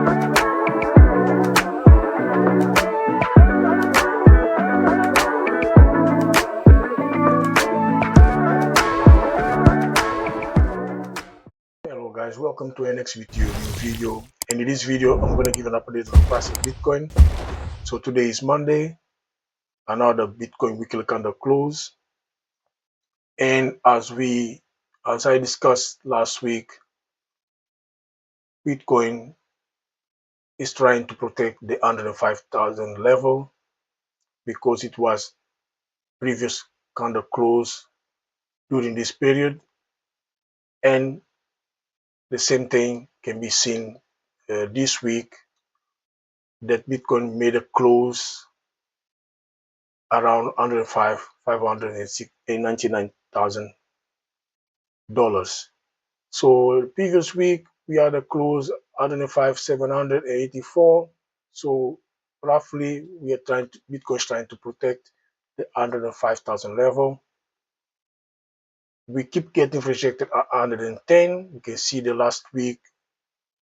Hello guys, welcome to our next video. And in this video, I'm going to give an update on the price of Bitcoin. So today is Monday, another Bitcoin weekly candle close. And as I discussed last week, Bitcoin is trying to protect the 105,000 level because it was previous candle close during this period. And the same thing can be seen this week, that Bitcoin made a close around 105,599,000. So the previous week we had a close 105,784. So roughly we are Bitcoin's trying to protect the 105,000 level. We keep getting rejected at 110. You can see the last week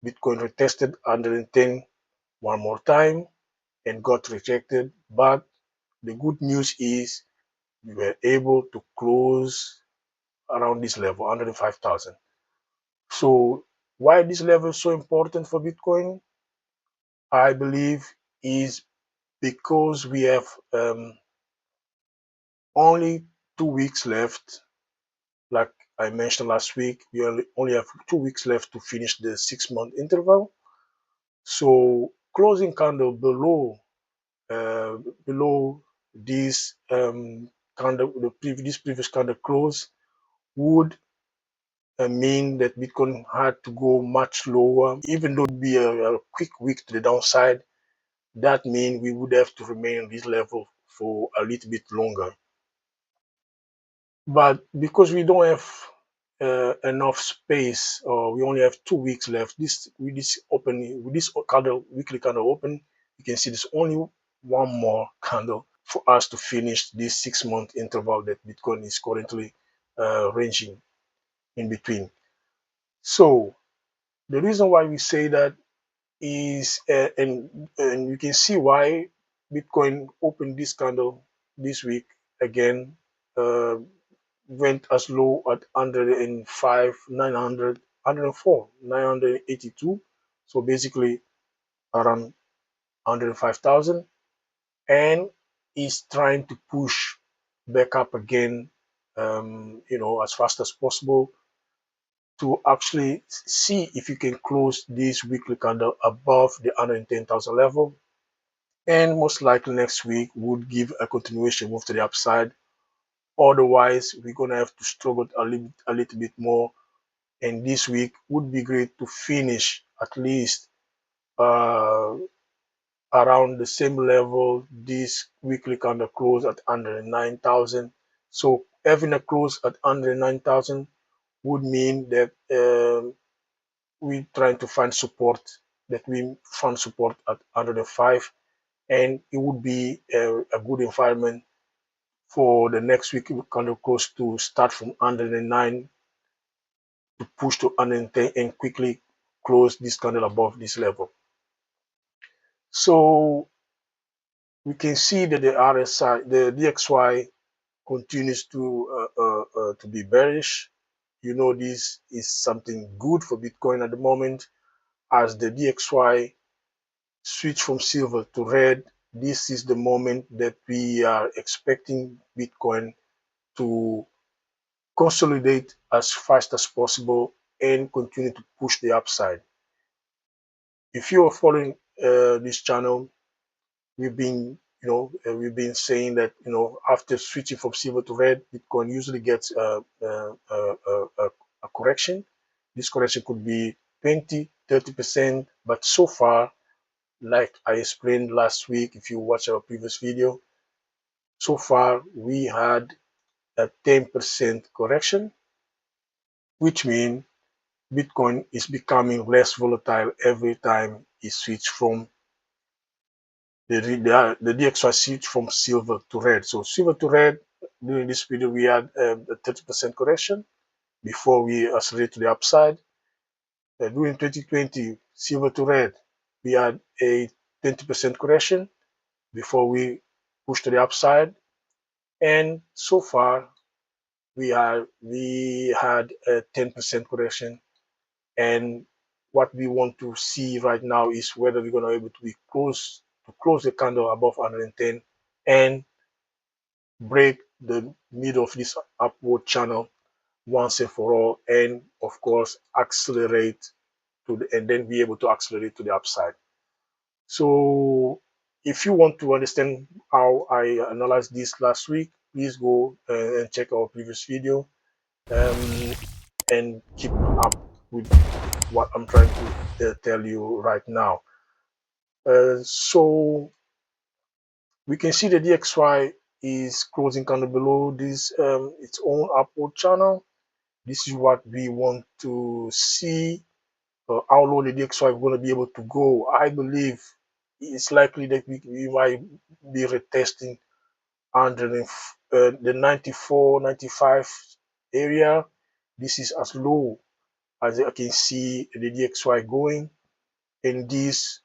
Bitcoin retested 110 one more time and got rejected. But the good news is we were able to close around this level, 105,000. So why this level is so important for Bitcoin, I believe, is because we have only 2 weeks left. Like I mentioned last week, we only have 2 weeks left to finish the 6-month interval. So closing candle below this this previous candle close would mean that Bitcoin had to go much lower. Even though it would be a quick week to the downside, that means we would have to remain at this level for a little bit longer. But because we don't have enough space, or we only have 2 weeks left, with this weekly candle open, you can see there's only one more candle for us to finish this 6-month interval that Bitcoin is currently ranging in between. So the reason why we say that is, and you can see why Bitcoin opened this candle this week again, went as low at 105, 900, 104, 982. So basically around 105,000, and is trying to push back up again, as fast as possible, to actually see if you can close this weekly candle above the 110,000 level. And most likely next week would give a continuation move to the upside. Otherwise, we're going to have to struggle a little bit more. And this week would be great to finish at least around the same level this weekly candle close at 109,000. So having a close at 109,000 would mean that we trying to find support, that we found support at 105, and it would be a good environment for the next week candle close to start from 109 to push to 110 and quickly close this candle above this level. So we can see that the RSI, the DXY, continues to be bearish. This is something good for Bitcoin at the moment, as the DXY switch from silver to red. This is the moment that we are expecting Bitcoin to consolidate as fast as possible and continue to push the upside. If you are following this channel, we've been saying that after switching from silver to red, Bitcoin usually gets a correction. This correction could be 20-30%, but so far, like I explained last week, if you watch our previous video, so far we had a 10% correction, which means Bitcoin is becoming less volatile every time it switches from the DXY switch from silver to red. So silver to red, during this video we had a 30% correction before we accelerate to the upside. During 2020, silver to red, we had a 20% correction before we push to the upside, and so far we had a 10% correction. And what we want to see right now is whether we're going to be able to close the candle above 110 and break the middle of this upward channel once and for all, and of course accelerate and then be able to accelerate to the upside. So if you want to understand how I analyzed this last week, please go and check our previous video, um, and keep up with what I'm trying to tell you right now. So we can see the DXY is closing kind of below this its own upward channel. This is what we want to see. How low the DXY is going to be able to go. I believe it's likely that we might be retesting under the 94, 95 area. This is as low as I can see the DXY going. And this,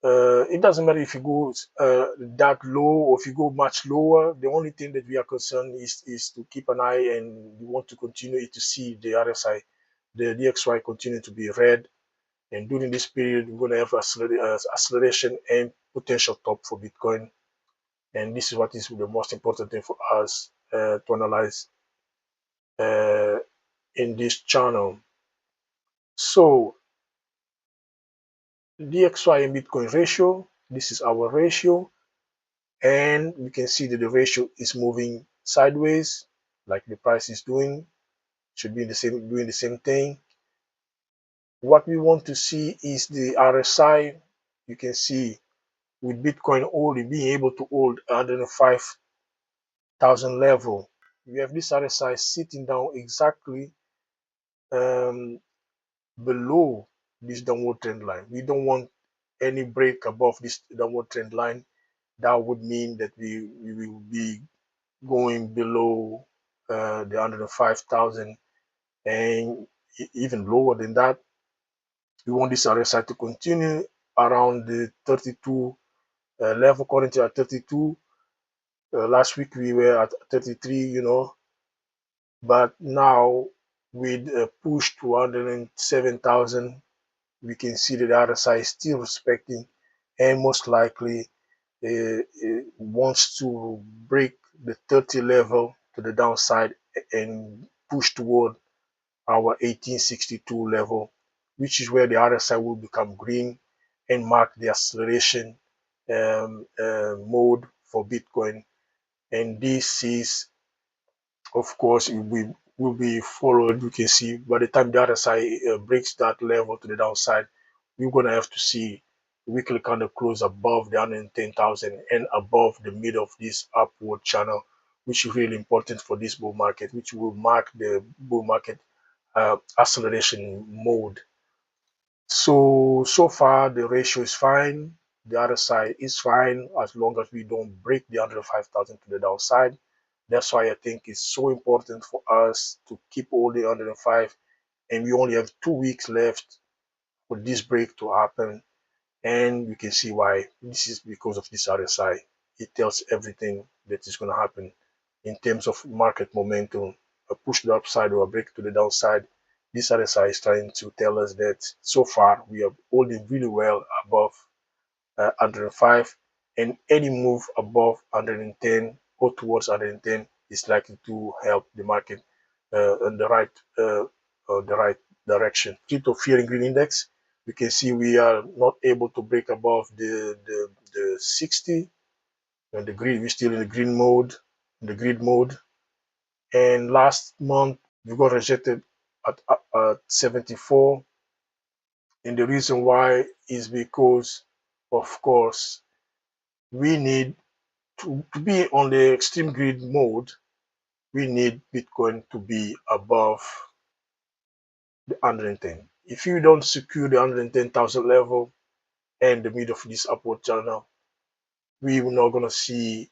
it doesn't matter if you go that low or if you go much lower. The only thing that we are concerned is to keep an eye, and we want to continue to see the RSI, the DXY continue to be red. And during this period, we're going to have acceleration and potential top for Bitcoin. And this is what is the most important thing for us to analyze uh, in this channel. So DXY and Bitcoin ratio, this is our ratio. And we can see that the ratio is moving sideways, like the price is doing, should be doing the same thing. What we want to see is the RSI. You can see with Bitcoin only being able to hold 105,000 level, we have this RSI sitting down exactly um, below this downward trend line. We don't want any break above this downward trend line. That would mean that we will be going below the 105,000 and even lower than that. We want this RSI to continue around the 32 level, currently at 32. Last week we were at 33, but now with a push to 107,000, we can see that the RSI is still respecting, and most likely wants to break the 30 level to the downside and push toward our 1862 level, which is where the RSI will become green and mark the acceleration mode for Bitcoin. And this is, of course, will be followed. You can see by the time the RSI breaks that level to the downside, we're going to have to see weekly candle close above the 110,000 and above the middle of this upward channel, which is really important for this bull market, which will mark the bull market acceleration mode. So far the ratio is fine. The other side is fine as long as we don't break the 105,000 to the downside. That's why I think it's so important for us to keep holding 105, and we only have 2 weeks left for this break to happen. And you can see why. This is because of this RSI. It tells everything that is going to happen in terms of market momentum, a push to the upside or a break to the downside. This RSI is trying to tell us that so far we are holding really well above 105, and any move above 110 or towards 110 is likely to help the market in the right direction. Crypto fear and greed index, we can see we are not able to break above the 60, and the grid, we're still in the green mode, in the grid mode. And last month we got rejected at 74, and the reason why is because, of course, we need to be on the extreme greed mode. We need Bitcoin to be above the 110. If you don't secure the 110,000 level and the middle of this upward channel, we are not going to see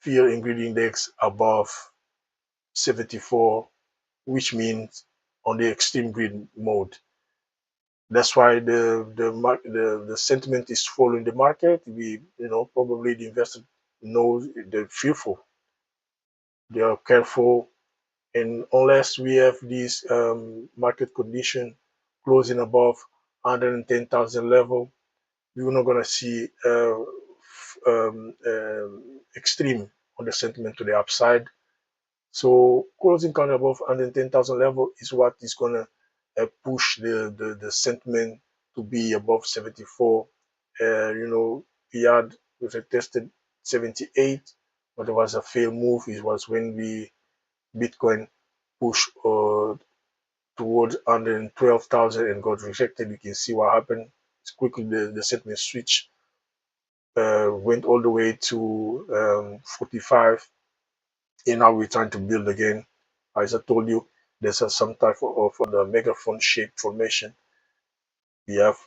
fear and greed index above 74, which means on the extreme greed mode. That's why the sentiment is following the market. Probably the investor knows they're fearful, they are careful, and unless we have this market condition closing above 110,000 level, we're not gonna see extreme on the sentiment to the upside. So closing kind of above 110,000 level is what is gonna push the sentiment to be above 74. We had we've tested 78, but it was a failed move. It was when we Bitcoin pushed towards 112,000 and got rejected. You can see what happened. It's quickly the sentiment switch went all the way to 45, and now we're trying to build again. As I told you, there's some type of the megaphone shaped formation. We have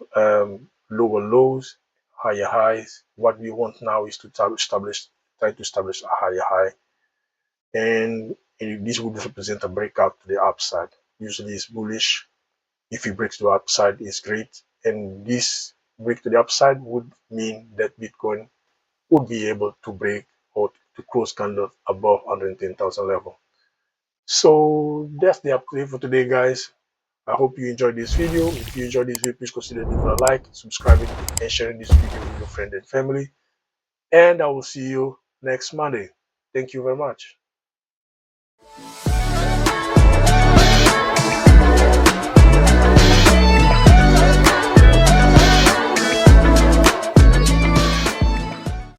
lower lows, higher highs. What we want now is to try to establish a higher high, and this would represent a breakout to the upside. Usually it's bullish. If it breaks to the upside, it's great, and this break to the upside would mean that Bitcoin would be able to break or to close kind of above 110,000 level. So that's the update for today, guys. I hope you enjoyed this video. If you enjoyed this video, please consider leaving a like, subscribing, and sharing this video with your friends and family. And I will see you next Monday. Thank you very much.